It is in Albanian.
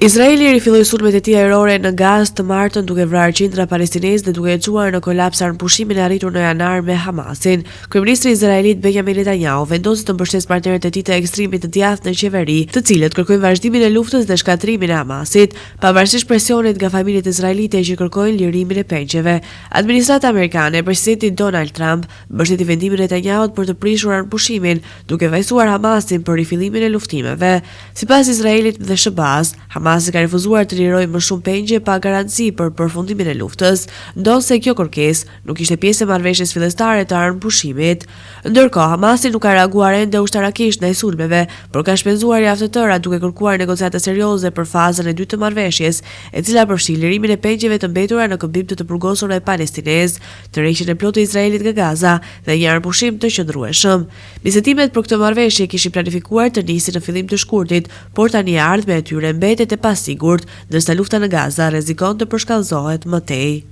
Izraeli rifilloi sulmet e tij ajrore në Gazë të martën duke vrarë qindra palestinezë dhe duke e çuar në kolaps armëpushimin e arritur në janar me Hamasin. Kryeministri izraelit Benjamin Netanyahu vendosi të mbështesë partnerët e tij të ekstremit të djathtë në qeveri, të cilët kërkojnë vazhdimin e luftës dhe shkatrimin e Hamasit, pavarësisht presionit nga familjet izraelite që kërkojnë lirimin e pengjeve. Administrata amerikane e presidentit Donald Trump mbështeti vendimin e Netanyahut për të prishur armëpushimin, duke vajsuar Hamasin për rifillimin e luftimeve. Sipas Izraelit dhe SBA-s, Hamasi ka refuzuar të lirojë më shumë pengje pa garanci për përfundimin e luftës, ndonse kjo kërkesë nuk ishte pjesë e marrëveshjes fillestare të armëpushimit. Ndërkohë, Hamasi nuk ka reaguar ende ushtarakisht ndaj sulmeve, por ka shpenzuar javë të tëra duke kërkuar negociata serioze për fazën e dytë të marrëveshjes, e cila përfshin lirimin e pengjeve të mbetura në këmbim të përgosur e palestinezë, tërheqjen e plotë të Izraelit nga Gaza dhe një armëpushim të qëndrueshëm. Bisedimet për këtë marrëveshje kishin planifikuar të nisin në fillim të shkurtit, por tani ardhmja e tyre mbetet e pasigurt, ndërsa lufta në Gaza rrezikon të përshkallëzohet më tej.